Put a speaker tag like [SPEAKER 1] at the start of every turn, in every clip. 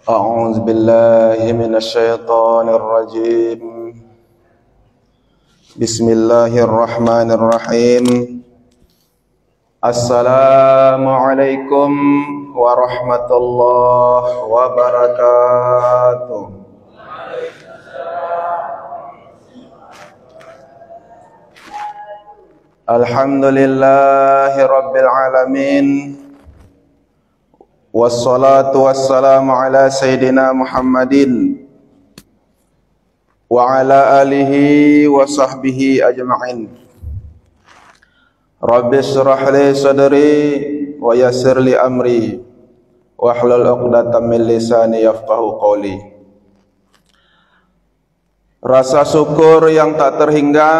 [SPEAKER 1] أعوذ بالله من الشيطان الرجيم بسم الله الرحمن الرحيم السلام عليكم ورحمة الله وبركاته. الحمد لله رب العالمين wassalatu wassalamu ala sayyidina Muhammadin wa ala alihi wa sahbihi ajma'in. Rabbi shrah li sadri wa yassir li amri wahlul 'uqdatam min lisani yafqahu qawli. Rasa syukur yang tak terhingga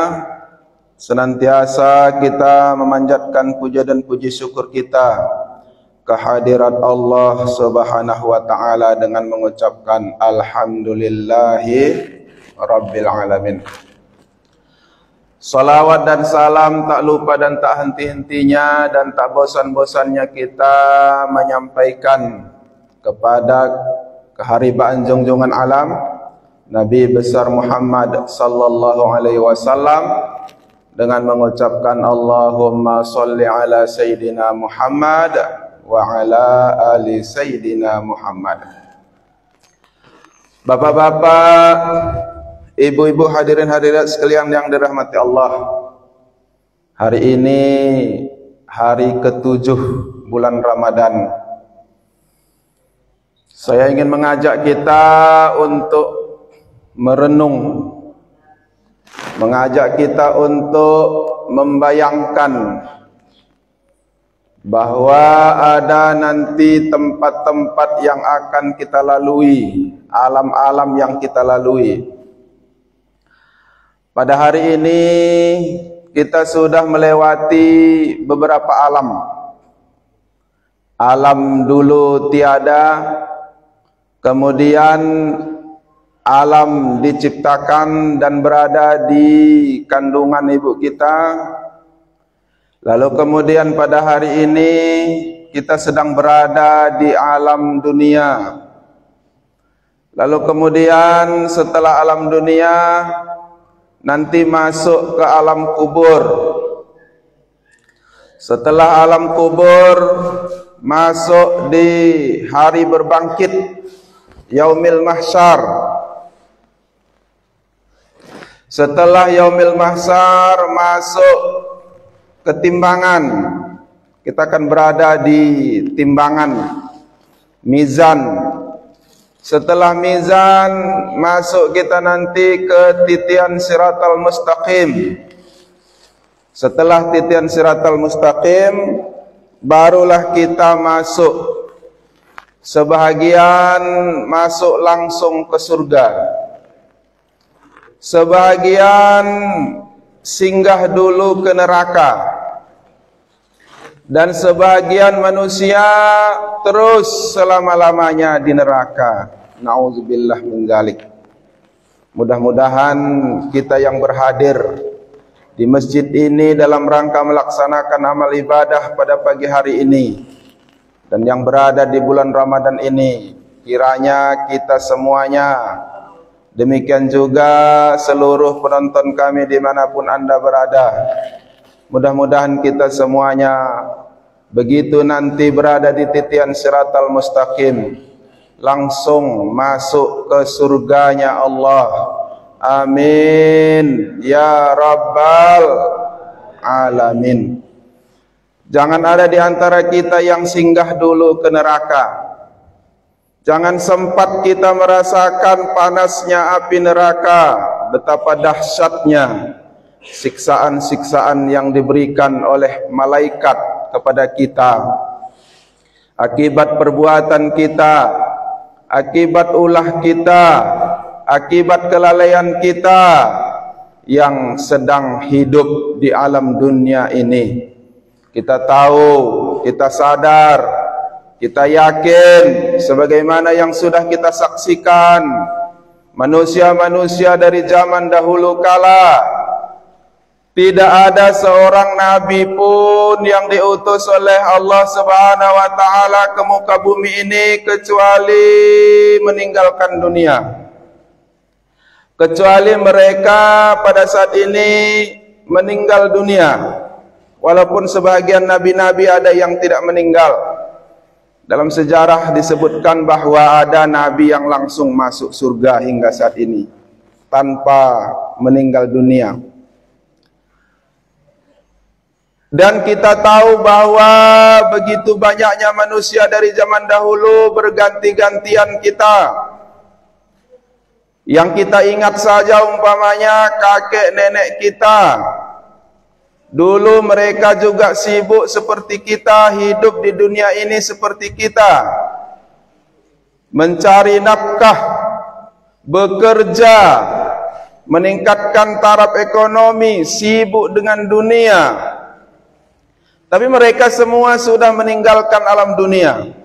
[SPEAKER 1] senantiasa kita memanjatkan puja dan puji syukur kita kehadirat Allah Subhanahu wa ta'ala dengan mengucapkan alhamdulillahi rabbil alamin. Salawat dan salam tak lupa dan tak henti-hentinya dan tak bosan-bosannya kita menyampaikan kepada keharibaan junjungan alam Nabi besar Muhammad sallallahu alaihi wasallam dengan mengucapkan Allahumma sholli ala sayyidina Muhammad wa ala ali sayyidina Muhammad. Bapak-bapak, ibu-ibu, hadirin hadirat sekalian yang dirahmati Allah. Hari ini hari ke-7 bulan Ramadan. Saya ingin mengajak kita untuk merenung, mengajak kita untuk membayangkan bahwa ada nanti tempat-tempat yang akan kita lalui, alam-alam yang kita lalui. Pada hari ini kita sudah melewati beberapa alam. Alam dulu tiada, kemudian alam diciptakan dan berada di kandungan ibu kita. Lalu kemudian pada hari ini kita sedang berada di alam dunia. Lalu kemudian setelah alam dunia nanti masuk ke alam kubur. Setelah alam kubur masuk di hari berbangkit, yaumil mahsyar. Setelah yaumil mahsyar masuk ketimbangan, kita akan berada di timbangan mizan. Setelah mizan masuk kita nanti ke titian siratal mustaqim. Setelah titian siratal mustaqim barulah kita masuk, sebahagian masuk langsung ke surga, sebahagian singgah dulu ke neraka, dan sebagian manusia terus selama-lamanya di neraka. Nauzubillah min dzalik. Mudah-mudahan kita yang berhadir di masjid ini dalam rangka melaksanakan amal ibadah pada pagi hari ini dan yang berada di bulan Ramadan ini, kiranya kita semuanya, demikian juga seluruh penonton kami dimanapun anda berada, mudah-mudahan kita semuanya begitu nanti berada di titian siratal mustaqim langsung masuk ke surganya Allah. Amin ya rabbal alamin. Jangan ada di antara kita yang singgah dulu ke neraka. Jangan sempat kita merasakan panasnya api neraka, betapa dahsyatnya siksaan-siksaan yang diberikan oleh malaikat kepada kita akibat perbuatan kita, akibat ulah kita, akibat kelalaian kita yang sedang hidup di alam dunia ini. Kita tahu, kita sadar, kita yakin sebagaimana yang sudah kita saksikan, manusia-manusia dari zaman dahulu kala, tidak ada seorang nabi pun yang diutus oleh Allah Subhanahu wa taala ke muka bumi ini kecuali meninggalkan dunia. Kecuali mereka pada saat ini meninggal dunia. Walaupun sebahagian nabi-nabi ada yang tidak meninggal. Dalam sejarah disebutkan bahwa ada nabi yang langsung masuk surga hingga saat ini tanpa meninggal dunia. Dan kita tahu bahwa begitu banyaknya manusia dari zaman dahulu berganti-gantian kita. Yang kita ingat saja umpamanya kakek nenek kita. Dulu mereka juga sibuk seperti kita, hidup di dunia ini seperti kita. Mencari nafkah, bekerja, meningkatkan taraf ekonomi, sibuk dengan dunia. Tapi mereka semua sudah meninggalkan alam dunia.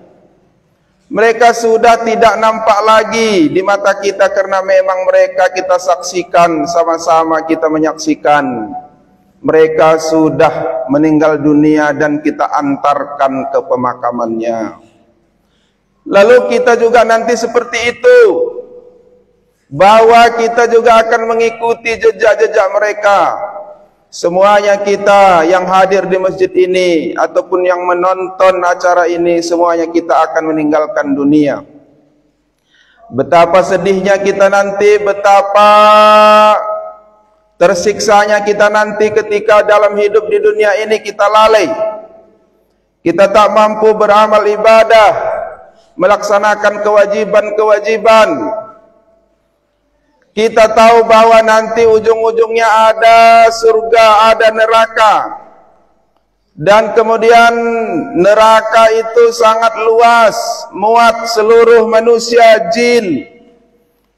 [SPEAKER 1] Mereka sudah tidak nampak lagi di mata kita karena memang mereka kita saksikan, sama-sama kita menyaksikan. Mereka sudah meninggal dunia dan kita antarkan ke pemakamannya. Lalu kita juga nanti seperti itu, bahwa kita juga akan mengikuti jejak-jejak mereka. Semuanya kita yang hadir di masjid ini ataupun yang menonton acara ini, semuanya kita akan meninggalkan dunia. Betapa sedihnya kita nanti, betapa tersiksanya kita nanti ketika dalam hidup di dunia ini kita lalai. Kita tak mampu beramal ibadah, melaksanakan kewajiban-kewajiban. Kita tahu bahwa nanti ujung-ujungnya ada surga, ada neraka. Dan kemudian neraka itu sangat luas, muat seluruh manusia, jin.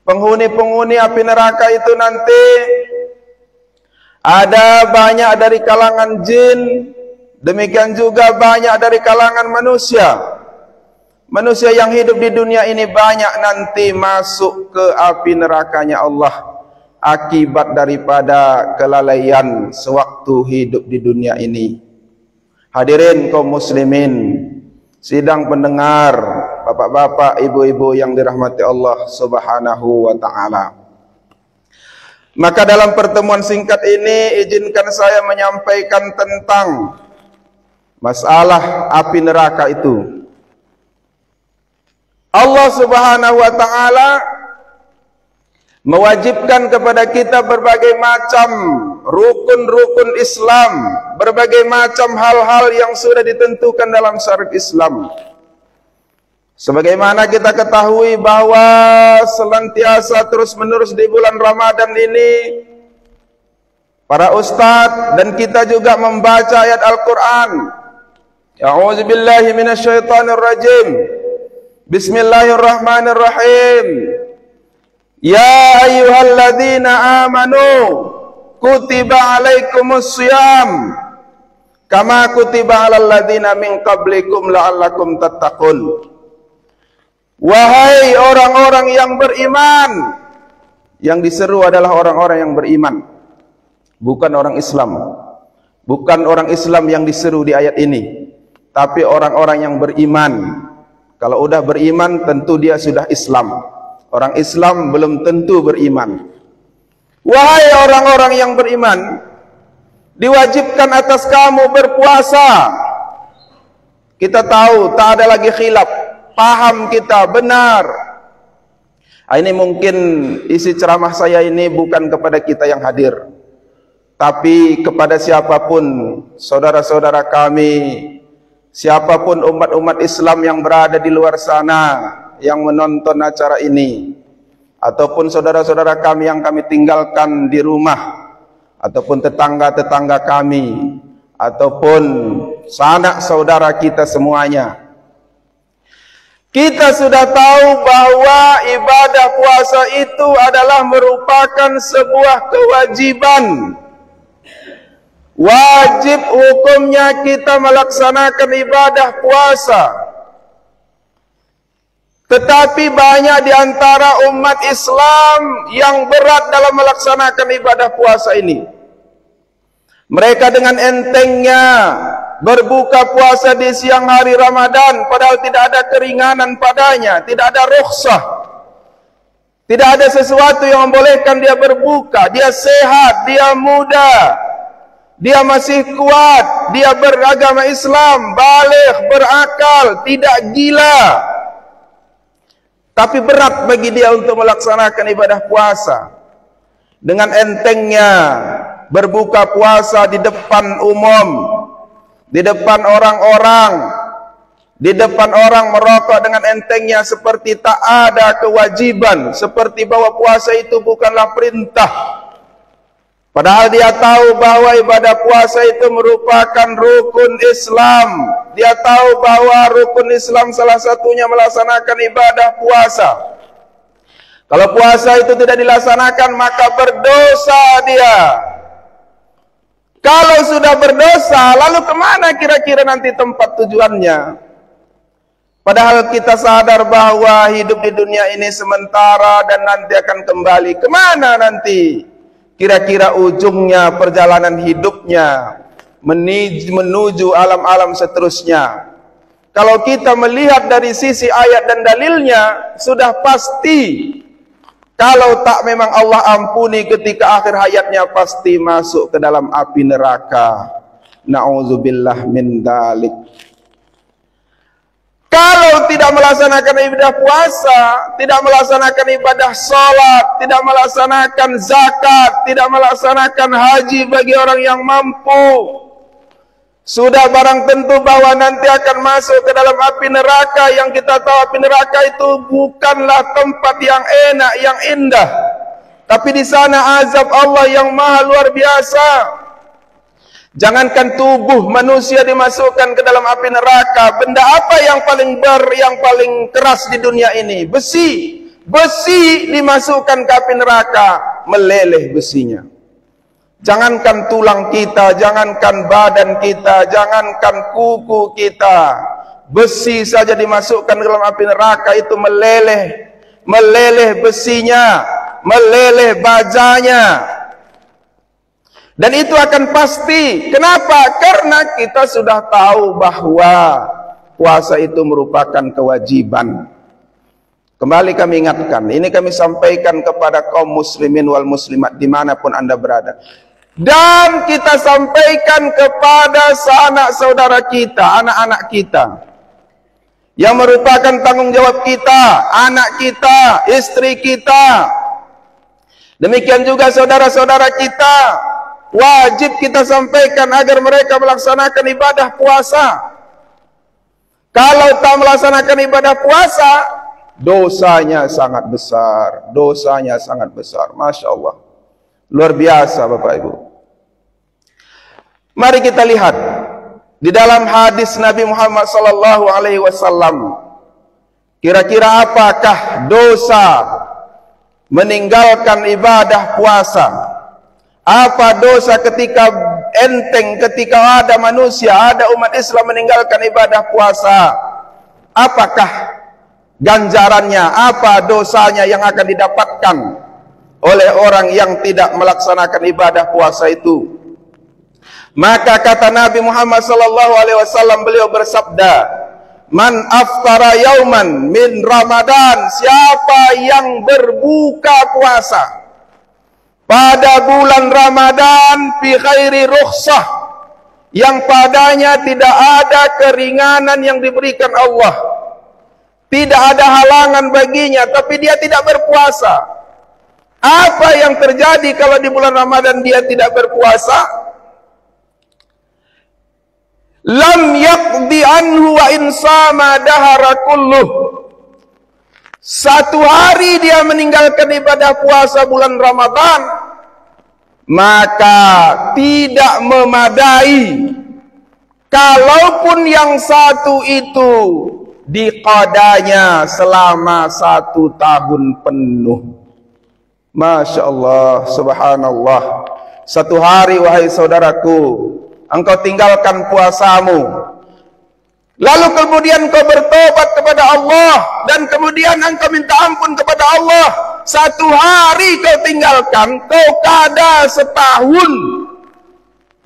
[SPEAKER 1] Penghuni-penghuni api neraka itu nanti ada banyak dari kalangan jin, demikian juga banyak dari kalangan manusia. Manusia yang hidup di dunia ini banyak nanti masuk ke api nerakanya Allah akibat daripada kelalaian sewaktu hidup di dunia ini. Hadirin kaum muslimin, sidang pendengar, bapak-bapak, ibu-ibu yang dirahmati Allah Subhanahu wa taala. Maka dalam pertemuan singkat ini izinkan saya menyampaikan tentang masalah api neraka itu. Allah Subhanahu wa taala mewajibkan kepada kita berbagai macam rukun-rukun Islam, berbagai macam hal-hal yang sudah ditentukan dalam syariat Islam. Sebagaimana kita ketahui bahwa senantiasa terus-menerus di bulan Ramadan ini para ustadz dan kita juga membaca ayat Al-Qur'an. A'udzubillahi minasyaitonirrajim. Bismillahirrahmanirrahim. Ya ayyuhalladzina amanu kutiba alaikumussyiyam kama kutiba alal ladzina min qablikum la'allakum tattaqun. Wahai orang-orang yang beriman. Yang diseru adalah orang-orang yang beriman, bukan orang Islam. Bukan orang Islam yang diseru di ayat ini, tapi orang-orang yang beriman. Kalau udah beriman tentu dia sudah Islam. Orang Islam belum tentu beriman. Wahai orang-orang yang beriman, diwajibkan atas kamu berpuasa. Kita tahu tak ada lagi khilaf, paham kita benar. Ini mungkin isi ceramah saya ini bukan kepada kita yang hadir, tapi kepada siapapun saudara-saudara kami, siapapun umat-umat Islam yang berada di luar sana yang menonton acara ini. ataupun saudara-saudara kami yang kami tinggalkan di rumah, ataupun tetangga-tetangga kami, ataupun sanak saudara kita semuanya. Kita sudah tahu bahwa ibadah puasa itu adalah merupakan sebuah kewajiban. Wajib hukumnya kita melaksanakan ibadah puasa. Tetapi banyak di antara umat Islam yang berat dalam melaksanakan ibadah puasa ini. Mereka dengan entengnya berbuka puasa di siang hari Ramadan, padahal tidak ada keringanan padanya, tidak ada rukhsah, tidak ada sesuatu yang membolehkan dia berbuka. Dia sehat, dia muda, dia masih kuat, dia beragama Islam, baligh, berakal, tidak gila. Tapi berat bagi dia untuk melaksanakan ibadah puasa. Dengan entengnya berbuka puasa di depan umum, di depan orang-orang, di depan orang merokok dengan entengnya seperti tak ada kewajiban, seperti bahwa puasa itu bukanlah perintah. Padahal dia tahu bahwa ibadah puasa itu merupakan rukun Islam. Dia tahu bahwa rukun Islam salah satunya melaksanakan ibadah puasa. Kalau puasa itu tidak dilaksanakan, maka berdosa dia. Kalau sudah berdosa, lalu kemana kira-kira nanti tempat tujuannya? Padahal kita sadar bahwa hidup di dunia ini sementara dan nanti akan kembali. Kemana nanti? Kira-kira ujungnya perjalanan hidupnya menuju alam-alam seterusnya. Kalau kita melihat dari sisi ayat dan dalilnya, sudah pasti kalau tak memang Allah ampuni ketika akhir hayatnya, pasti masuk ke dalam api neraka. Na'udzubillah min dalik. Kalau tidak melaksanakan ibadah puasa, tidak melaksanakan ibadah salat, tidak melaksanakan zakat, tidak melaksanakan haji bagi orang yang mampu, sudah barang tentu bahwa nanti akan masuk ke dalam api neraka. Yang kita tahu api neraka itu bukanlah tempat yang enak, yang indah, tapi di sana azab Allah yang maha luar biasa. Jangankan tubuh manusia dimasukkan ke dalam api neraka, benda apa yang paling keras di dunia ini? Besi. Besi dimasukkan ke api neraka, meleleh besinya. Jangankan tulang kita, jangankan badan kita, jangankan kuku kita, besi saja dimasukkan ke dalam api neraka itu meleleh besinya, meleleh bajanya. Dan itu akan pasti. Kenapa? Karena kita sudah tahu bahwa puasa itu merupakan kewajiban. Kembali kami ingatkan, ini kami sampaikan kepada kaum muslimin wal muslimat dimanapun anda berada. Dan kita sampaikan kepada sanak saudara kita, anak-anak kita, yang merupakan tanggung jawab kita, anak kita, istri kita. Demikian juga saudara-saudara kita, wajib kita sampaikan agar mereka melaksanakan ibadah puasa. Kalau tak melaksanakan ibadah puasa, dosanya sangat besar. Dosanya sangat besar. Masya Allah. Luar biasa Bapak Ibu. Mari kita lihat di dalam hadis Nabi Muhammad SAW. Kira-kira apakah dosa meninggalkan ibadah puasa? Apa dosa ketika ketika ada manusia, ada umat Islam meninggalkan ibadah puasa? Apakah ganjarannya, apa dosanya yang akan didapatkan oleh orang yang tidak melaksanakan ibadah puasa itu? Maka kata Nabi Muhammad SAW, beliau bersabda, man aftara yauman min Ramadan, siapa yang berbuka puasa pada bulan Ramadan fi khairi rukhsah, yang padanya tidak ada keringanan yang diberikan Allah, tidak ada halangan baginya, tapi dia tidak berpuasa. Apa yang terjadi kalau di bulan Ramadan dia tidak berpuasa? Lam yaqdi anhu wa insama dahara kulluh. 1 hari dia meninggalkan ibadah puasa bulan Ramadan, maka tidak memadai. Kalaupun yang satu itu diqadanya selama 1 tahun penuh. Masya Allah, subhanallah. 1 hari wahai saudaraku, engkau tinggalkan puasamu, lalu kemudian kau bertobat kepada Allah, dan kemudian engkau minta ampun kepada Allah. 1 hari kau tinggalkan, kau qada setahun,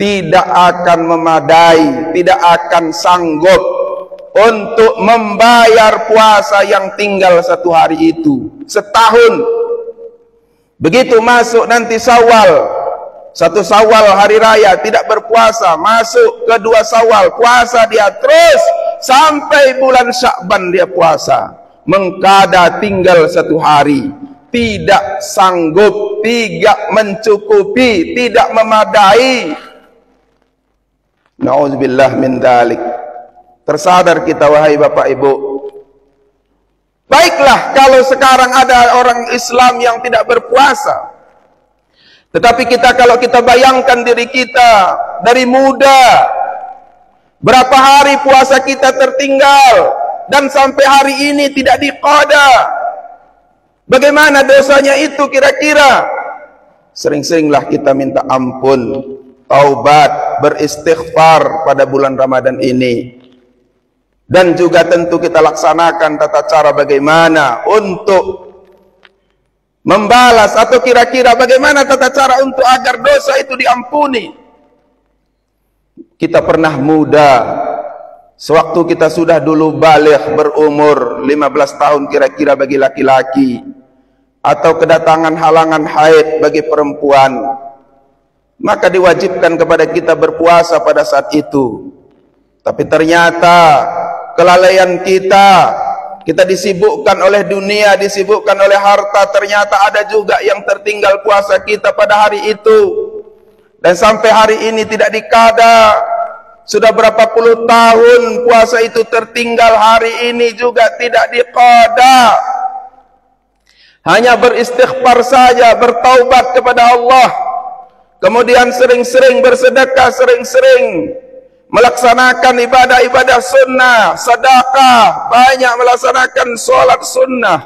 [SPEAKER 1] tidak akan memadai, tidak akan sanggup untuk membayar puasa yang tinggal 1 hari itu setahun. Begitu masuk nanti Syawal, 1 Syawal hari raya tidak berpuasa, masuk ke 2 Syawal puasa dia terus sampai bulan Sya'ban dia puasa. Mengqada tinggal 1 hari, tidak sanggup, tidak mencukupi, tidak memadai. Na'udzubillah min dzalik. Tersadar kita wahai Bapak Ibu. Baiklah kalau sekarang ada orang Islam yang tidak berpuasa. Tetapi kalau kita bayangkan diri kita dari muda, berapa hari puasa kita tertinggal dan sampai hari ini tidak diqada. Bagaimana dosanya itu kira-kira? Sering-seringlah kita minta ampun, taubat, beristighfar pada bulan Ramadan ini. Dan juga tentu kita laksanakan tata cara bagaimana untuk membalas, atau kira-kira bagaimana tata cara untuk agar dosa itu diampuni. Kita pernah muda, sewaktu kita sudah dulu baligh, berumur 15 tahun kira-kira bagi laki-laki, atau kedatangan halangan haid bagi perempuan, maka diwajibkan kepada kita berpuasa pada saat itu. Tapi ternyata kelalaian kita disibukkan oleh dunia, disibukkan oleh harta. Ternyata ada juga yang tertinggal puasa kita pada hari itu, dan sampai hari ini tidak diqada. Sudah berapa puluh tahun puasa itu tertinggal, hari ini juga tidak diqada. Hanya beristighfar saja, bertaubat kepada Allah, kemudian sering-sering bersedekah, sering-sering melaksanakan ibadah-ibadah sunnah, sedekah, banyak melaksanakan sholat sunnah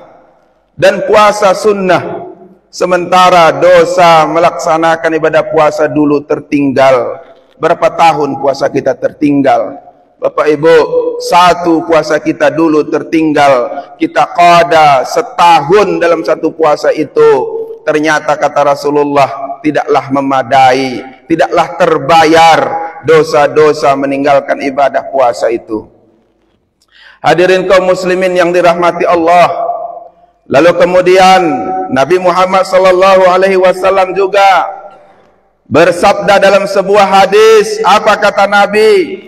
[SPEAKER 1] dan puasa sunnah. Sementara dosa melaksanakan ibadah puasa dulu tertinggal. Berapa tahun puasa kita tertinggal? Bapak Ibu, 1 puasa kita dulu tertinggal, kita qada setahun dalam 1 puasa itu. Ternyata kata Rasulullah, tidaklah memadai, tidaklah terbayar dosa-dosa meninggalkan ibadah puasa itu. Hadirin kaum muslimin yang dirahmati Allah. Lalu kemudian Nabi Muhammad sallallahu alaihi wasallam juga bersabda dalam sebuah hadis. Apa kata Nabi?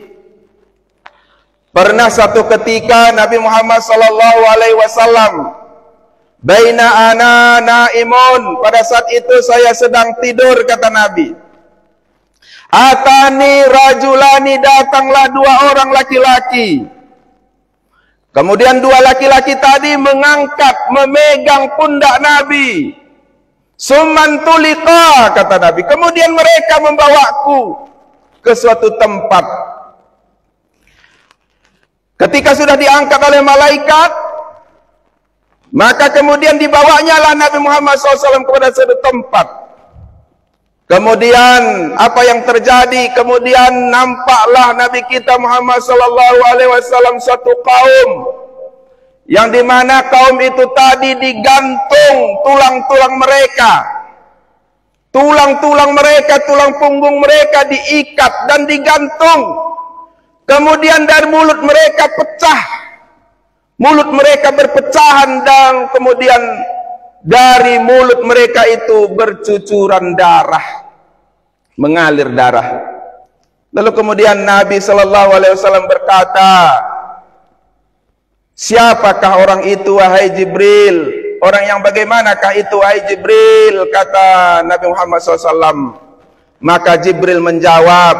[SPEAKER 1] Pernah satu ketika Nabi Muhammad sallallahu alaihi wasallam, baina ana naimun, pada saat itu saya sedang tidur, kata Nabi. Atani rajulani, datanglah 2 orang laki-laki. Kemudian 2 laki-laki tadi memegang pundak Nabi. Summan tulika, kata Nabi. Kemudian mereka membawaku ke suatu tempat. Ketika sudah diangkat oleh malaikat, maka kemudian dibawanya lah Nabi Muhammad SAW kepada suatu tempat. Kemudian apa yang terjadi? Kemudian nampaklah Nabi kita Muhammad SAW suatu kaum, yang dimana kaum itu tadi digantung tulang-tulang mereka. Tulang-tulang mereka, tulang punggung mereka diikat dan digantung. Kemudian dari mulut mereka pecah. Mulut mereka berpecahan, dan kemudian dari mulut mereka itu bercucuran darah, mengalir darah. Lalu kemudian Nabi SAW berkata, siapakah orang itu wahai Jibril? Orang yang bagaimanakah itu wahai Jibril? Kata Nabi Muhammad SAW. Maka Jibril menjawab,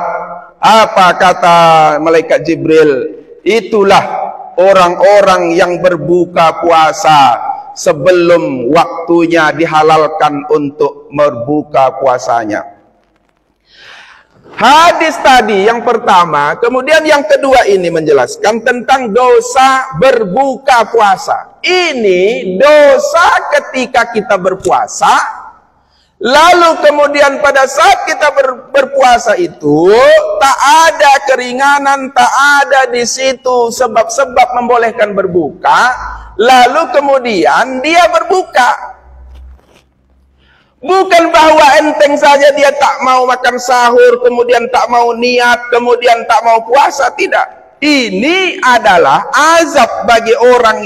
[SPEAKER 1] apa kata malaikat Jibril? Itulah orang-orang yang berbuka puasa sebelum waktunya dihalalkan untuk berbuka puasanya. Hadis tadi yang pertama, kemudian yang kedua ini menjelaskan tentang dosa berbuka puasa. Ini dosa ketika kita berpuasa, lalu kemudian pada saat kita berpuasa itu tak ada keringanan, tak ada di situ sebab-sebab membolehkan berbuka, lalu kemudian dia berbuka. Bukan bahwa enteng saja dia tak mau makan sahur, kemudian tak mau niat, kemudian tak mau puasa, tidak. Ini adalah azab bagi orang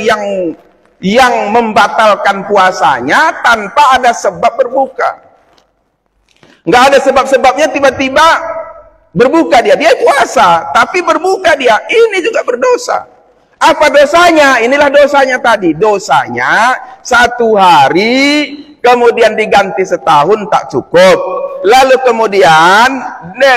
[SPEAKER 1] yang membatalkan puasanya tanpa ada sebab berbuka. Nggak ada sebab-sebabnya, tiba-tiba berbuka dia puasa, tapi berbuka dia, ini juga berdosa. Apa dosanya? Inilah dosanya tadi. Dosanya 1 hari, kemudian diganti setahun tak cukup. Lalu kemudian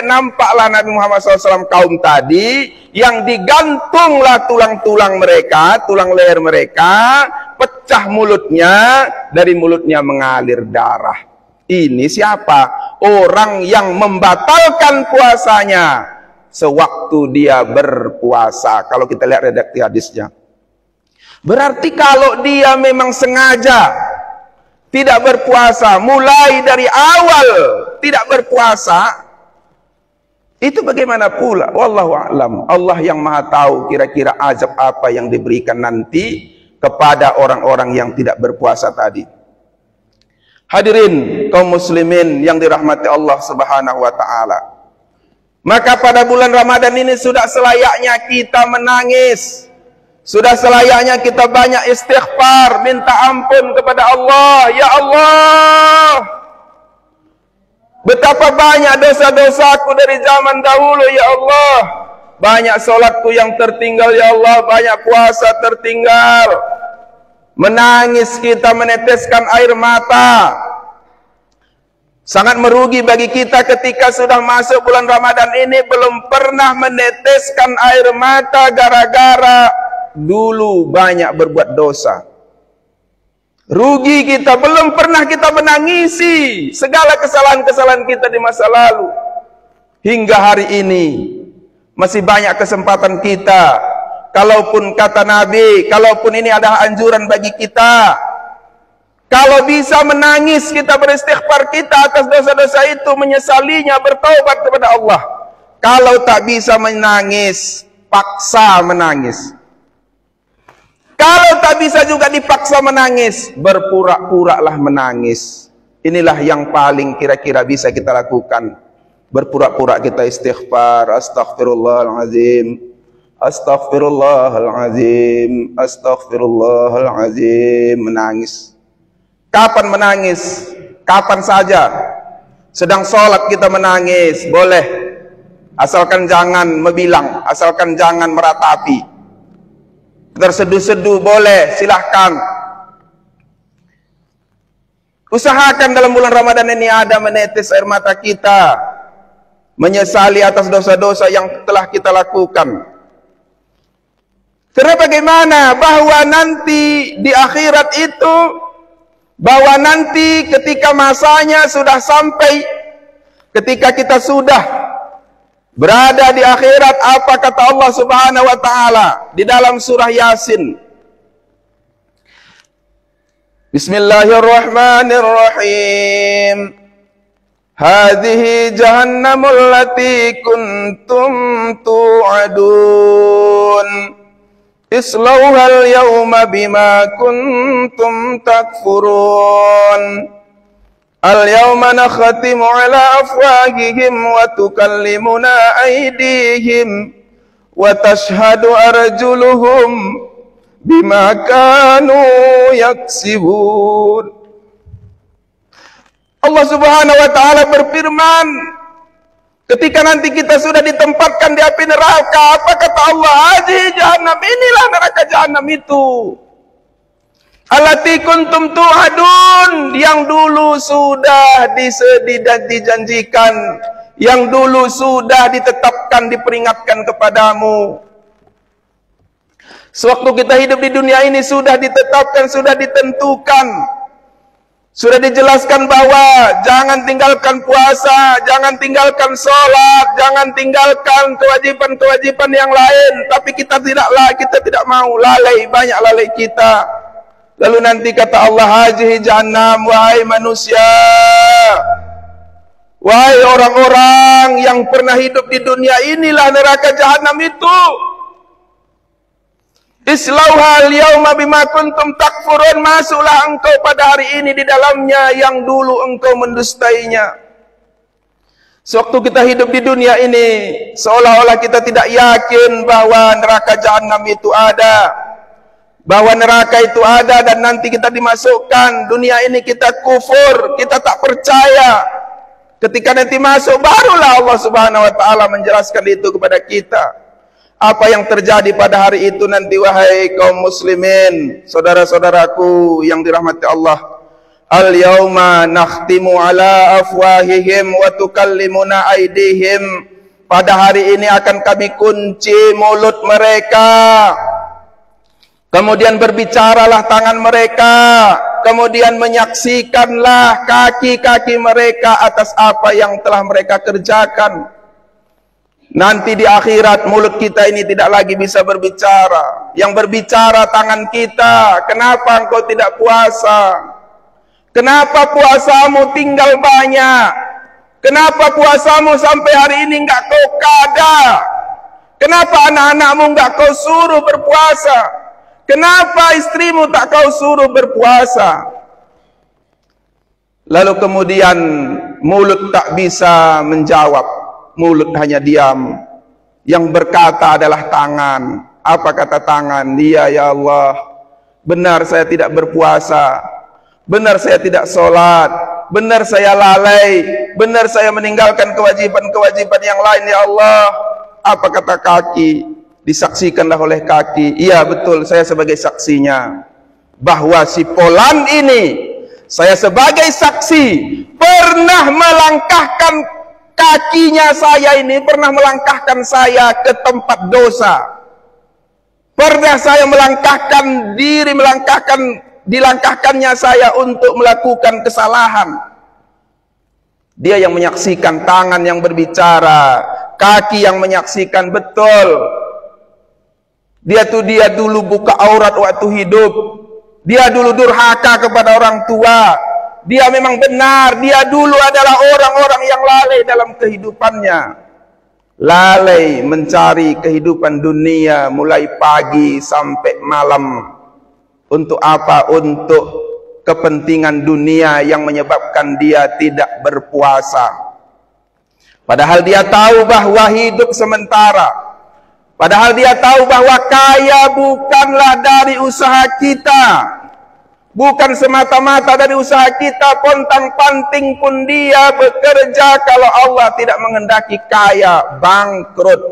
[SPEAKER 1] nampaklah Nabi Muhammad SAW kaum tadi yang digantunglah tulang-tulang mereka, tulang leher mereka, pecah mulutnya, dari mulutnya mengalir darah. Ini siapa? Orang yang membatalkan puasanya sewaktu dia berpuasa. Kalau kita lihat redaksi hadisnya, berarti kalau dia memang sengaja tidak berpuasa, mulai dari awal tidak berpuasa, itu bagaimana pula? Wallahu a'lam. Allah yang maha tahu kira-kira azab apa yang diberikan nanti kepada orang-orang yang tidak berpuasa tadi. Hadirin kaum muslimin yang dirahmati Allah Subhanahu wa taala. Maka pada bulan Ramadan ini sudah selayaknya kita menangis. Sudah selayaknya kita banyak istighfar, minta ampun kepada Allah. Ya Allah, betapa banyak dosa-dosaku dari zaman dahulu, ya Allah. Banyak solatku yang tertinggal, ya Allah. Banyak puasa tertinggal. Menangis kita, meneteskan air mata. Sangat merugi bagi kita ketika sudah masuk bulan Ramadan ini belum pernah meneteskan air mata gara-gara dulu banyak berbuat dosa. Rugi kita, belum pernah kita menangisi segala kesalahan-kesalahan kita di masa lalu. Hingga hari ini masih banyak kesempatan kita. Kalaupun kata Nabi, kalaupun ini adalah anjuran bagi kita, kalau bisa menangis, kita beristighfar kita atas dosa-dosa itu, menyesalinya, bertaubat kepada Allah. Kalau tak bisa menangis, paksa menangis. Kalau tak bisa juga dipaksa menangis, berpura-puralah menangis. Inilah yang paling kira-kira bisa kita lakukan. Berpura-pura kita istighfar, astaghfirullahaladzim, astaghfirullahaladzim, astaghfirullahaladzim, menangis. Kapan menangis? Kapan saja. Sedang sholat kita menangis, boleh. Asalkan jangan membilang, asalkan jangan meratapi. Terseduh-seduh boleh, silahkan. Usahakan dalam bulan Ramadan ini ada menetes air mata kita, menyesali atas dosa-dosa yang telah kita lakukan. Karena bagaimana? Bahwa nanti di akhirat itu, bahwa nanti ketika masanya sudah sampai, ketika kita sudah berada di akhirat, apa kata Allah Subhanahu wa taala di dalam surah Yasin? Bismillahirrahmanirrahim. Hadhihi jahannamul lati kuntum tu'adun. Islauhal yawma bima kuntum takfurun. Al-yawma nakhatimu ala afwahihim wa tukallimuna aydihim wa tashhadu arjuluhum bima kanu yaksibun. Allah Subhanahu wa taala berfirman, ketika nanti kita sudah ditempatkan di api neraka, apa kata Allah? Hadhihi jahannam, inilah neraka jahannam itu. Allati kuntum tu'adun, yang dulu sudah dijanjikan, yang dulu sudah ditetapkan, diperingatkan kepadamu. Sewaktu kita hidup di dunia ini sudah ditetapkan, sudah ditentukan, sudah dijelaskan bahwa jangan tinggalkan puasa, jangan tinggalkan sholat, jangan tinggalkan kewajiban-kewajiban yang lain. Tapi kita tidak mau, lalai, banyak lalai kita. Lalu nanti kata Allah, hajihi jahannam, wahai manusia, wahai orang-orang yang pernah hidup di dunia, inilah neraka jahanam itu. Islauha al-yawma bima kuntum takfurun, masuklah engkau pada hari ini di dalamnya yang dulu engkau mendustainya. Sewaktu kita hidup di dunia ini, seolah-olah kita tidak yakin bahwa neraka jahanam itu ada, bahwa neraka itu ada dan nanti kita dimasukkan. Dunia ini kita kufur, kita tak percaya. Ketika nanti masuk, barulah Allah Subhanahu wa ta'ala menjelaskan itu kepada kita. Apa yang terjadi pada hari itu nanti, wahai kaum muslimin, saudara-saudaraku yang dirahmati Allah. Al-yawma nakhtimu ala afwahihim wa tukallimuna aydihim. Pada hari ini akan kami kunci mulut mereka. Kemudian berbicaralah tangan mereka. Kemudian menyaksikanlah kaki-kaki mereka atas apa yang telah mereka kerjakan. Nanti di akhirat mulut kita ini tidak lagi bisa berbicara. Yang berbicara tangan kita. Kenapa engkau tidak puasa? Kenapa puasamu tinggal banyak? Kenapa puasamu sampai hari ini enggak kau qada? Kenapa anak-anakmu enggak kau suruh berpuasa? Kenapa istrimu tak kau suruh berpuasa? Lalu kemudian mulut tak bisa menjawab. Mulut hanya diam. Yang berkata adalah tangan. Apa kata tangan? Dia, ya Allah, benar saya tidak berpuasa, benar saya tidak sholat, benar saya lalai, benar saya meninggalkan kewajiban-kewajiban yang lain, ya Allah. Apa kata kaki? Disaksikanlah oleh kaki. Iya betul, saya sebagai saksinya, bahwa si Polan ini, saya sebagai saksi, pernah melangkahkan kakinya saya ini, pernah melangkahkan saya ke tempat dosa. Pernah saya melangkahkan diri, dilangkahkannya saya untuk melakukan kesalahan. Dia yang menyaksikan, tangan yang berbicara, kaki yang menyaksikan, betul. Dia dulu buka aurat waktu hidup. Dia dulu durhaka kepada orang tua. Dia memang benar, dia dulu adalah orang-orang yang lalai dalam kehidupannya. Lalai mencari kehidupan dunia mulai pagi sampai malam. Untuk apa? Untuk kepentingan dunia yang menyebabkan dia tidak berpuasa. Padahal dia tahu bahwa hidup sementara. Padahal dia tahu bahwa kaya bukanlah dari usaha kita. Bukan semata-mata dari usaha kita, pontang-panting pun dia bekerja kalau Allah tidak menghendaki kaya, bangkrut,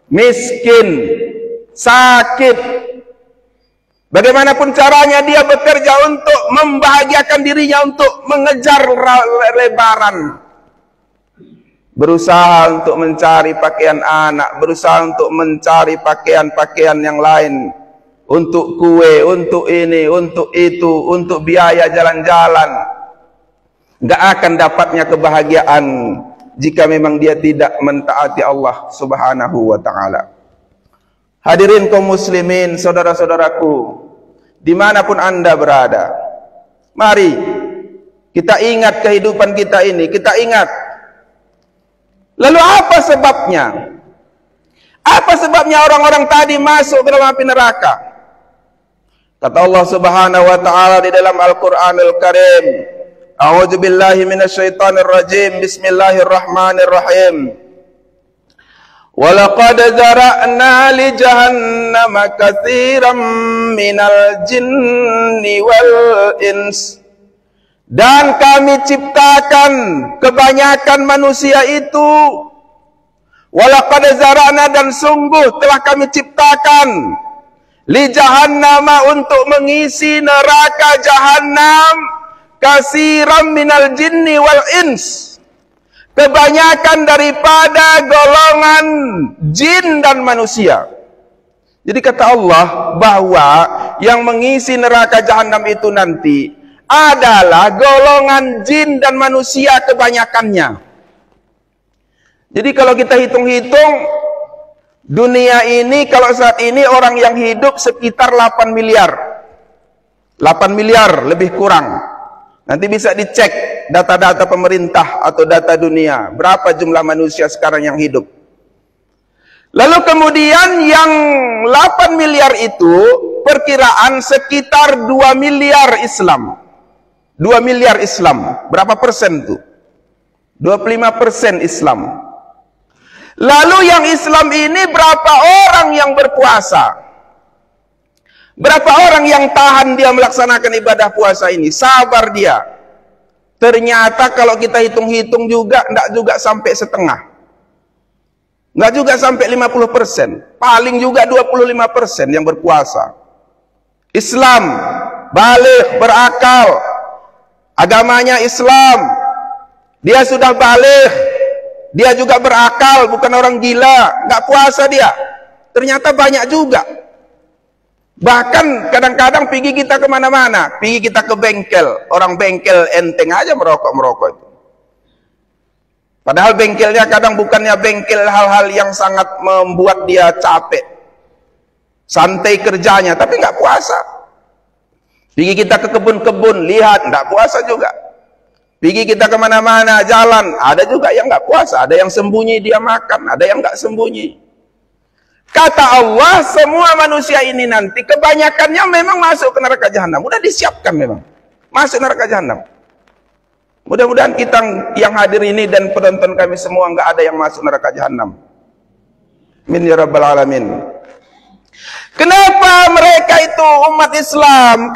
[SPEAKER 1] miskin, sakit. Bagaimanapun caranya dia bekerja untuk membahagiakan dirinya, untuk mengejar lebaran. Berusaha untuk mencari pakaian anak, berusaha untuk mencari pakaian-pakaian yang lain. Untuk kue, untuk ini, untuk itu, untuk biaya jalan-jalan. Gak akan dapatnya kebahagiaan jika memang dia tidak mentaati Allah Subhanahu wa ta'ala. Hadirin kaum muslimin, saudara-saudaraku, dimanapun anda berada, mari kita ingat kehidupan kita ini, kita ingat. Lalu apa sebabnya? Apa sebabnya orang-orang tadi masuk ke dalam api neraka? Kata Allah Subhanahu wa ta'ala di dalam Al-Qur'anul Karim, A'udzu billahi minasyaitonir rajim. Bismillahirrahmanirrahim. Walaqad zara'na li jahannama katsiran minal jinni wal ins. Dan kami ciptakan kebanyakan manusia itu. Walaqad zara'na, dan sungguh telah kami ciptakan li jahannama, untuk mengisi neraka jahannam, katsiran minal jinni wal ins, kebanyakan daripada golongan jin dan manusia. Jadi kata Allah bahwa yang mengisi neraka jahanam itu nanti adalah golongan jin dan manusia kebanyakannya. Jadi kalau kita hitung-hitung, dunia ini kalau saat ini orang yang hidup sekitar 8 miliar. 8 miliar lebih kurang. Nanti bisa dicek data-data pemerintah atau data dunia. Berapa jumlah manusia sekarang yang hidup. Lalu kemudian yang 8 miliar itu perkiraan sekitar 2 miliar Islam. 2 miliar Islam. Berapa persen itu? 25% Islam. Lalu yang Islam ini berapa orang yang berpuasa? Berapa orang yang tahan dia melaksanakan ibadah puasa ini? Sabar dia. Ternyata kalau kita hitung-hitung juga, enggak juga sampai setengah. Enggak juga sampai 50%. Paling juga 25% yang berpuasa. Islam, baligh, berakal. Agamanya Islam. Dia sudah baligh. Dia juga berakal, bukan orang gila. Enggak puasa dia. Ternyata banyak juga. Bahkan kadang-kadang pergi kita kemana-mana, pergi kita ke bengkel, orang bengkel enteng aja merokok itu. Padahal bengkelnya kadang bukannya bengkel hal-hal yang sangat membuat dia capek, santai kerjanya, tapi nggak puasa. Pergi kita ke kebun-kebun, lihat, nggak puasa juga. Pergi kita kemana-mana, jalan, ada juga yang nggak puasa, ada yang sembunyi dia makan, ada yang nggak sembunyi. Kata Allah, semua manusia ini nanti kebanyakannya memang masuk ke neraka jahanam. Udah disiapkan memang. Masuk neraka jahanam. Mudah-mudahan kita yang hadir ini dan penonton kami semua nggak ada yang masuk neraka jahanam. Amin ya rabbal alamin. Kenapa mereka itu umat Islam?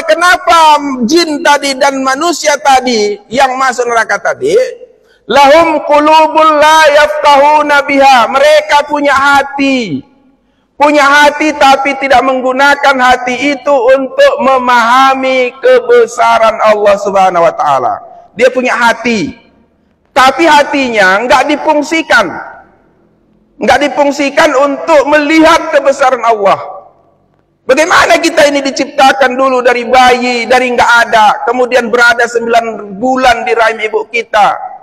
[SPEAKER 1] Kenapa jin tadi dan manusia tadi yang masuk neraka tadi? Lahum qulubul la yafqahuna biha. Mereka punya hati. Punya hati tapi tidak menggunakan hati itu untuk memahami kebesaran Allah Subhanahu wa taala. Dia punya hati. Tapi hatinya enggak difungsikan. Enggak difungsikan untuk melihat kebesaran Allah. Bagaimana kita ini diciptakan dulu dari bayi, dari enggak ada, kemudian berada 9 bulan di rahim ibu kita.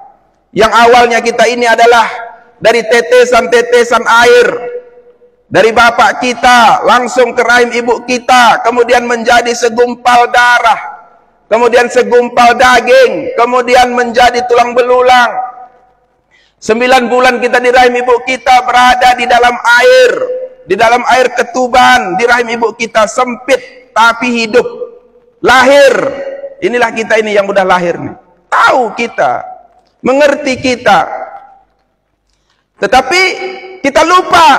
[SPEAKER 1] Yang awalnya kita ini adalah dari tetesan-tetesan air dari bapak kita langsung ke rahim ibu kita, kemudian menjadi segumpal darah, kemudian segumpal daging, kemudian menjadi tulang belulang. 9 bulan kita di rahim ibu kita berada di dalam air ketuban di rahim ibu kita, sempit tapi hidup. Lahir, inilah kita ini yang udah lahir nih. Tahu kita, mengerti kita, tetapi kita lupa,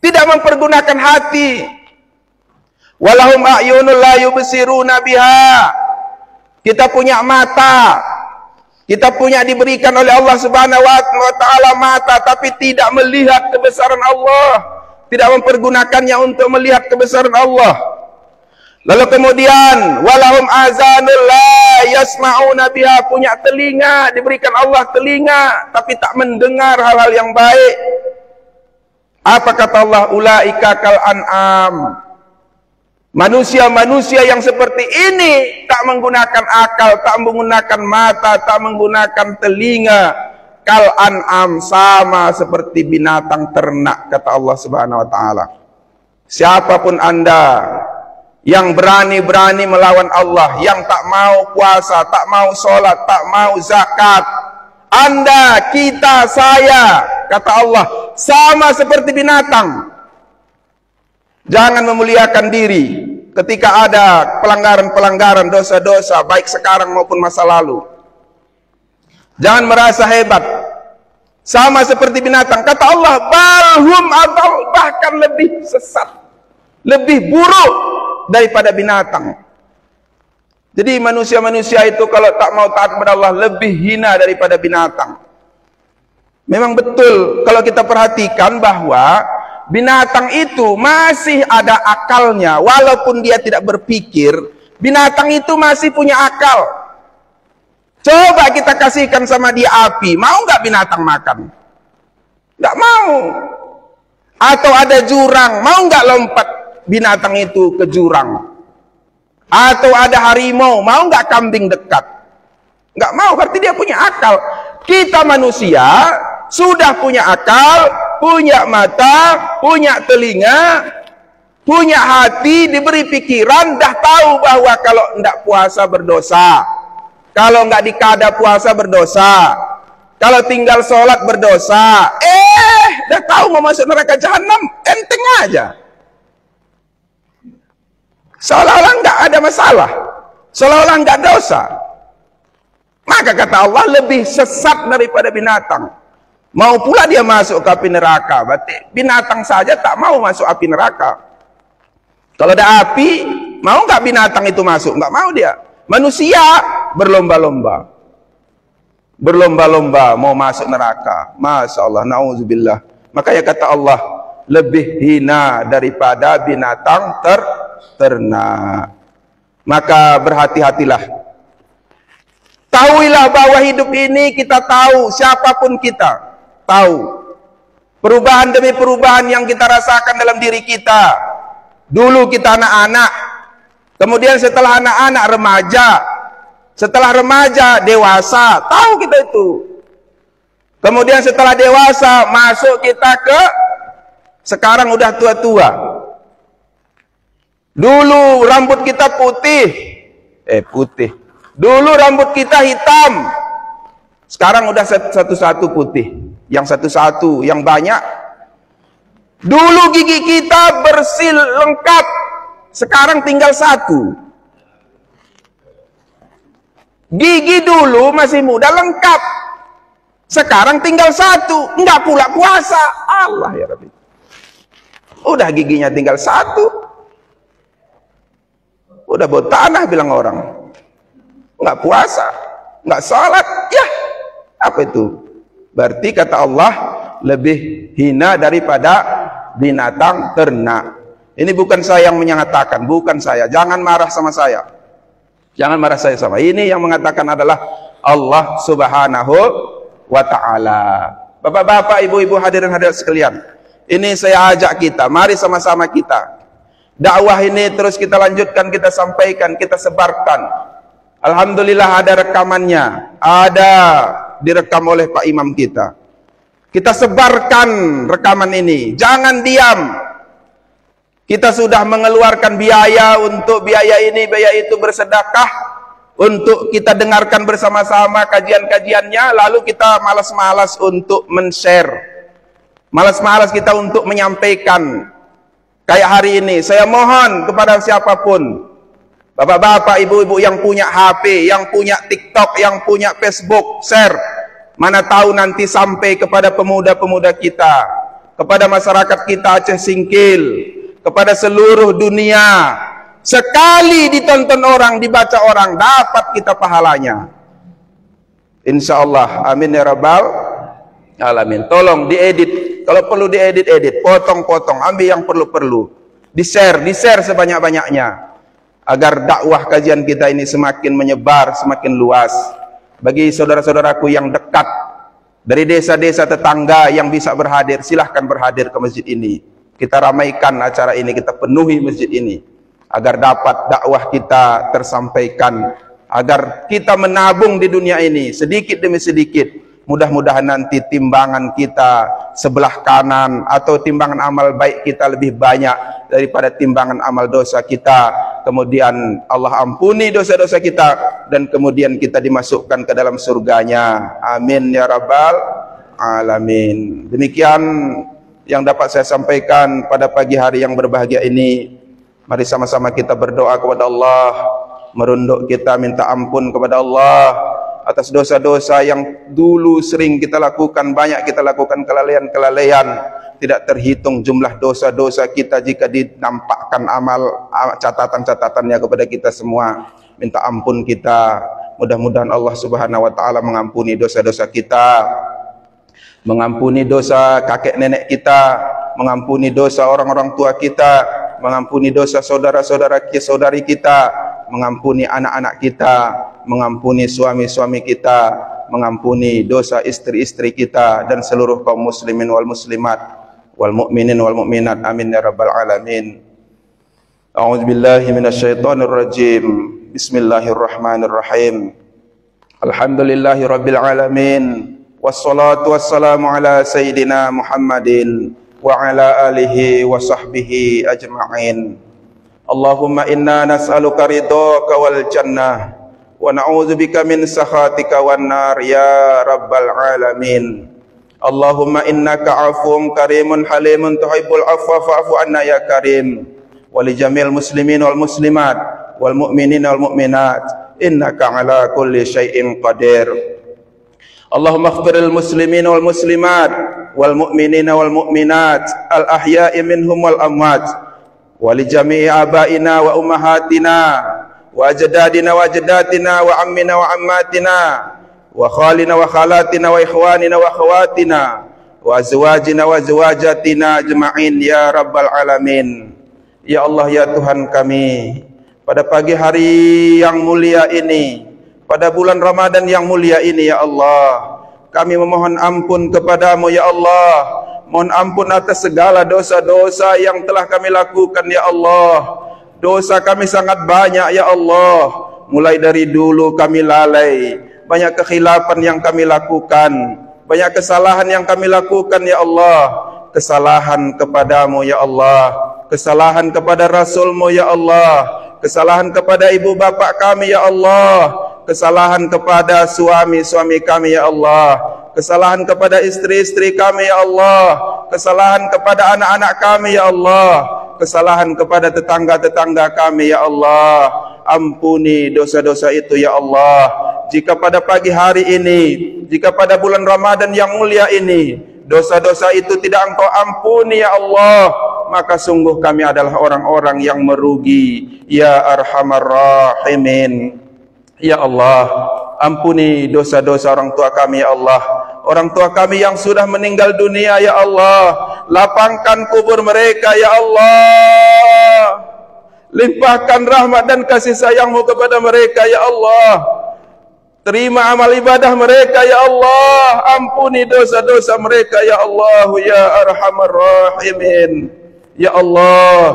[SPEAKER 1] tidak mempergunakan hati. Walahum a'yunul la yubsiruna biha. Kita punya mata, kita punya diberikan oleh Allah Subhanahu wa taala mata, tapi tidak melihat kebesaran Allah, tidak mempergunakannya untuk melihat kebesaran Allah. Lalu kemudian walahum azanul la yasma'una biha, punya telinga, diberikan Allah telinga tapi tak mendengar hal-hal yang baik. Apa kata Allah? Ulaika kal an'am. Manusia-manusia yang seperti ini tak menggunakan akal, tak menggunakan mata, tak menggunakan telinga, kal an'am, sama seperti binatang ternak, kata Allah Subhanahu wa taala. Siapapun Anda yang berani-berani melawan Allah, yang tak mau puasa, tak mau sholat, tak mau zakat, Anda, kita, saya, kata Allah, sama seperti binatang. Jangan memuliakan diri ketika ada pelanggaran-pelanggaran, dosa-dosa, baik sekarang maupun masa lalu. Jangan merasa hebat, sama seperti binatang. Kata Allah, balhum adal, bahkan lebih sesat, lebih buruk daripada binatang. Jadi manusia-manusia itu kalau tak mau taat kepada Allah lebih hina daripada binatang. Memang betul kalau kita perhatikan bahwa binatang itu masih ada akalnya, walaupun dia tidak berpikir, binatang itu masih punya akal. Coba kita kasihkan sama dia api, mau nggak binatang makan? Nggak mau. Atau ada jurang, mau nggak lompat binatang itu ke jurang? Atau ada harimau, mau nggak kambing dekat? Nggak mau, berarti dia punya akal. Kita manusia sudah punya akal, punya mata, punya telinga, punya hati, diberi pikiran, dah tahu bahwa kalau tidak puasa berdosa, kalau nggak dikada puasa berdosa, kalau tinggal sholat berdosa. Dah tahu mau masuk neraka jahanam, enteng aja. Seolah-olah nggak ada masalah, seolah-olah nggak dosa. Maka kata Allah, lebih sesat daripada binatang. Mau pula dia masuk ke api neraka. Berarti binatang saja tak mau masuk api neraka. Kalau ada api, mau nggak binatang itu masuk? Nggak mau dia. Manusia berlomba-lomba, berlomba-lomba mau masuk neraka. Masya Allah, na'udzubillah. Makanya kata Allah, lebih hina daripada binatang ternak. Maka berhati-hatilah. Tahuilah bahwa hidup ini kita tahu, siapapun kita tahu perubahan demi perubahan yang kita rasakan dalam diri kita. Dulu kita anak-anak, kemudian setelah anak-anak remaja, setelah remaja dewasa, tahu kita itu. Kemudian setelah dewasa masuk kita ke sekarang udah tua-tua. Dulu rambut kita putih. Dulu rambut kita hitam, sekarang udah satu-satu putih. Yang satu-satu, yang banyak. Dulu gigi kita bersih lengkap, sekarang tinggal satu. Gigi dulu masih muda lengkap, sekarang tinggal satu. Enggak pula puasa. Allah ya Rabbi. Udah giginya tinggal satu, udah bau tanah bilang orang. Nggak puasa, nggak sholat, ya apa itu? Berarti kata Allah lebih hina daripada binatang ternak. Ini bukan saya yang menyatakan, bukan saya. Jangan marah sama saya, jangan marah saya sama. Ini yang mengatakan adalah Allah Subhanahu wa Ta'ala. Bapak-bapak, ibu-ibu, hadirin hadirat sekalian, ini saya ajak kita, mari sama-sama kita dakwah ini terus kita lanjutkan, kita sampaikan, kita sebarkan. Alhamdulillah ada rekamannya, ada direkam oleh Pak Imam kita. Kita sebarkan rekaman ini, jangan diam. Kita sudah mengeluarkan biaya untuk biaya ini, biaya itu, bersedekah untuk kita dengarkan bersama-sama kajian-kajiannya, lalu kita malas-malas untuk men-share, malas-malas kita untuk menyampaikan. Kayak hari ini, saya mohon kepada siapapun, bapak-bapak, ibu-ibu yang punya HP, yang punya TikTok, yang punya Facebook, share. Mana tahu nanti sampai kepada pemuda-pemuda kita, kepada masyarakat kita Aceh Singkil, kepada seluruh dunia. Sekali ditonton orang, dibaca orang, dapat kita pahalanya. Insya Allah, amin ya rabbal alamin. Tolong diedit, kalau perlu diedit, potong-potong, ambil yang perlu-perlu, di-share sebanyak-banyaknya, agar dakwah kajian kita ini semakin menyebar, semakin luas. Bagi saudara-saudaraku yang dekat dari desa-desa tetangga yang bisa berhadir, silahkan berhadir ke masjid ini. Kita ramaikan acara ini, kita penuhi masjid ini, agar dapat dakwah kita tersampaikan, agar kita menabung di dunia ini sedikit demi sedikit. Mudah-mudahan nanti timbangan kita sebelah kanan atau timbangan amal baik kita lebih banyak daripada timbangan amal dosa kita. Kemudian Allah ampuni dosa-dosa kita dan kemudian kita dimasukkan ke dalam surganya. Amin ya rabbal alamin. Demikian yang dapat saya sampaikan pada pagi hari yang berbahagia ini. Mari sama-sama kita berdoa kepada Allah, merunduk kita minta ampun kepada Allah atas dosa-dosa yang dulu sering kita lakukan, banyak kita lakukan kelalaian-kelalaian, tidak terhitung jumlah dosa-dosa kita jika dinampakkan amal catatan-catatannya kepada kita semua. Minta ampun kita, mudah-mudahan Allah Subhanahu wa Ta'ala mengampuni dosa-dosa kita, mengampuni dosa kakek nenek kita, mengampuni dosa orang-orang tua kita, mengampuni dosa saudara-saudari kita, mengampuni anak-anak kita, mengampuni suami-suami kita, mengampuni dosa istri-istri kita dan seluruh kaum muslimin wal muslimat. wal mu'minin wal mu'minat. Amin ya rabbal alamin. A'udzu billahi minasyaitonir rajim. Bismillahirrahmanirrahim. Alhamdulillahi rabbil alamin. Wassalatu wassalamu ala sayyidina Muhammadin wa ala alihi wa sahbihi ajma'in. Allahumma inna nas'aluka ridhaka wal jannah wa na'udzubika min sakhatika wan nar ya rabbal alamin. Allahumma innaka 'afuwun karimun halimun tuhibbul 'afwa fa'fu 'anna ya karim. Wa li jamil muslimin wal muslimat wal mu'minin wal mu'minat innaka 'ala kulli syai'in qadir. Allahumma ighfiril muslimin wal muslimat wal mu'minina wal mu'minat al ahya'i minhum wal amwat wa li jami'i abaina wa ummahatina wa ajdadina wa ajdatina wa ammina wa ammatina wa khalina wa khalatina wa ikhwanina wa akhawatina wa azwajina wa azwajatina ajma'in ya rabbal alamin. Ya Allah ya Tuhan kami, pada pagi hari yang mulia ini, pada bulan Ramadan yang mulia ini ya Allah, kami memohon ampun kepadamu ya Allah. Mohon ampun atas segala dosa-dosa yang telah kami lakukan ya Allah. Dosa kami sangat banyak ya Allah. Mulai dari dulu kami lalai, banyak kekhilafan yang kami lakukan, banyak kesalahan yang kami lakukan ya Allah. Kesalahan kepadamu ya Allah, kesalahan kepada Rasulmu ya Allah, kesalahan kepada ibu bapak kami ya Allah, kesalahan kepada suami-suami kami ya Allah, kesalahan kepada istri-istri kami ya Allah, kesalahan kepada anak-anak kami ya Allah, kesalahan kepada tetangga-tetangga kami ya Allah. Ampuni dosa-dosa itu ya Allah. Jika pada pagi hari ini, jika pada bulan Ramadan yang mulia ini, dosa-dosa itu tidak Engkau ampuni ya Allah, maka sungguh kami adalah orang-orang yang merugi ya Arhamar Rahimin. Ya Allah, ampuni dosa-dosa orang tua kami ya Allah. Orang tua kami yang sudah meninggal dunia ya Allah, lapangkan kubur mereka ya Allah. Limpahkan rahmat dan kasih sayang-Mu kepada mereka ya Allah. Terima amal ibadah mereka ya Allah. Ampuni dosa-dosa mereka ya Allah ya Arhamar Rahimin. Ya Allah,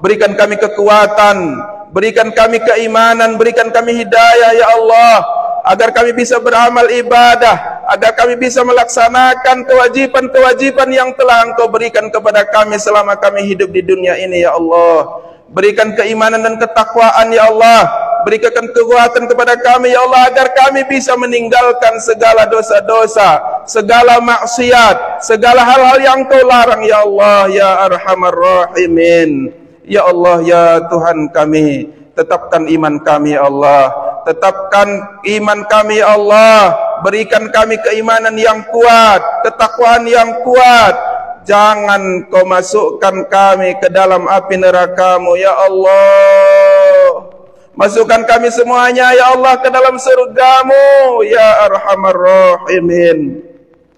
[SPEAKER 1] berikan kami kekuatan, berikan kami keimanan, berikan kami hidayah ya Allah, agar kami bisa beramal ibadah, agar kami bisa melaksanakan kewajiban-kewajiban yang telah Engkau berikan kepada kami selama kami hidup di dunia ini ya Allah. Berikan keimanan dan ketakwaan ya Allah, berikan kekuatan kepada kami ya Allah, agar kami bisa meninggalkan segala dosa-dosa, segala maksiat, segala hal-hal yang Kau larang ya Allah ya Arhamar Rahimin. Ya Allah ya Tuhan kami, tetapkan iman kami ya Allah, tetapkan iman kami ya Allah, berikan kami keimanan yang kuat, ketakwaan yang kuat. Jangan Kau masukkan kami ke dalam api neraka-Mu ya Allah. Masukkan kami semuanya ya Allah ke dalam surga-Mu ya Arhamar Rahimin.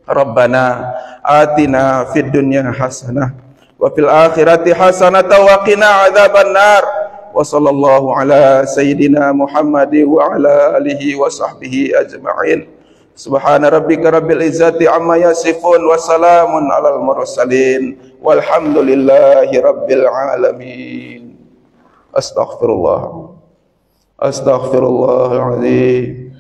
[SPEAKER 1] Rabbana atina fid dunya hasanah wa fil akhirati hasanah wa qina adzabannar. Wa sallallahu ala sayyidina Muhammad wa ala alihi wa sahbihi ajma'in. Subhana rabbika rabbil izzati amma yasifun wa salamun alal mursalin walhamdulillahi rabbil alamin. Astaghfirullah. Astaghfirullahal azim.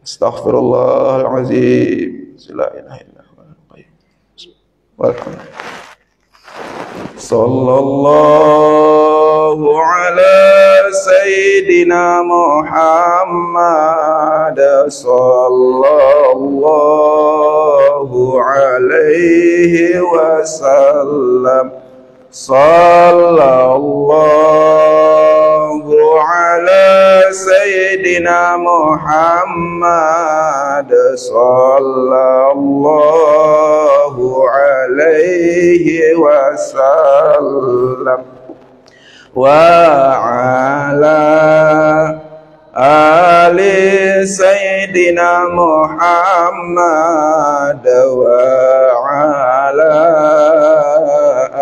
[SPEAKER 1] Astaghfirullahal azim. La ilaha illallah. Walhamdulillah. Sallallahu ala sayyidina Muhammad, sallallahu alaihi wasallam, sallallahu ala sayyidina Muhammad, sallallahu alaihi wasallam, wa ala ali sayyidina Muhammad wa ala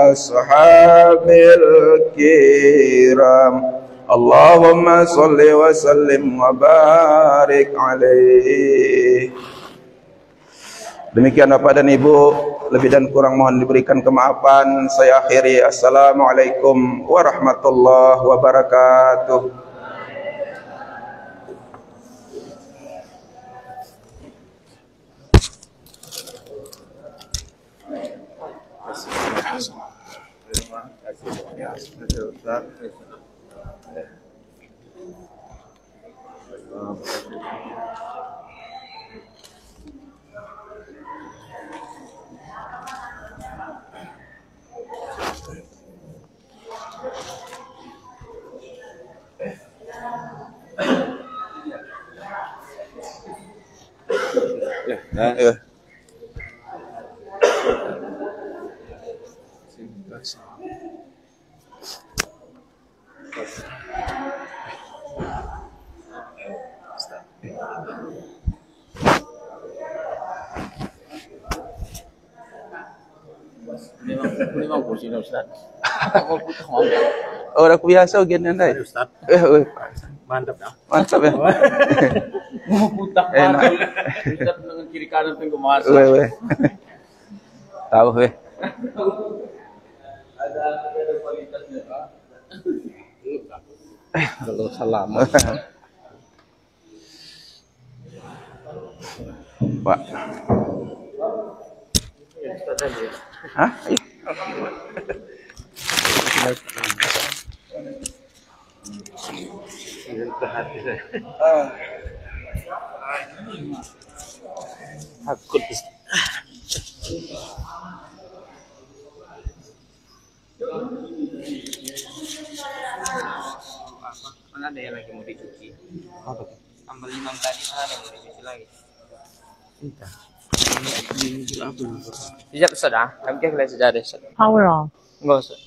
[SPEAKER 1] ashabil kiram. Allahumma salli wa sallim wa barik alaihi. Demikian Bapak dan Ibu, Lebih dan kurang mohon diberikan kemaafan. Saya akhiri. Assalamualaikum warahmatullahi wabarakatuh. Ya.
[SPEAKER 2] Memang kursi Ustaz.
[SPEAKER 1] Oh, udah biasa gini nih.
[SPEAKER 2] Ustaz. Mantap dah.
[SPEAKER 1] Mantap ya.
[SPEAKER 2] Mau putar
[SPEAKER 1] Enak.
[SPEAKER 2] Ustaz dengan kiri kanan tengok masa.
[SPEAKER 1] Weh. Tahu weh.
[SPEAKER 2] Ada kualitasnya, Pak. Kalau salam.
[SPEAKER 1] Pak. Hah?
[SPEAKER 2] Takut. Mana ada yang lagi mau dicuci? Apa? Tambal 5 tadi mana ada yang mau dicuci lagi? Entah. Siap sudah. Kami kira sudah ada.
[SPEAKER 3] Power off.
[SPEAKER 2] Enggak usah.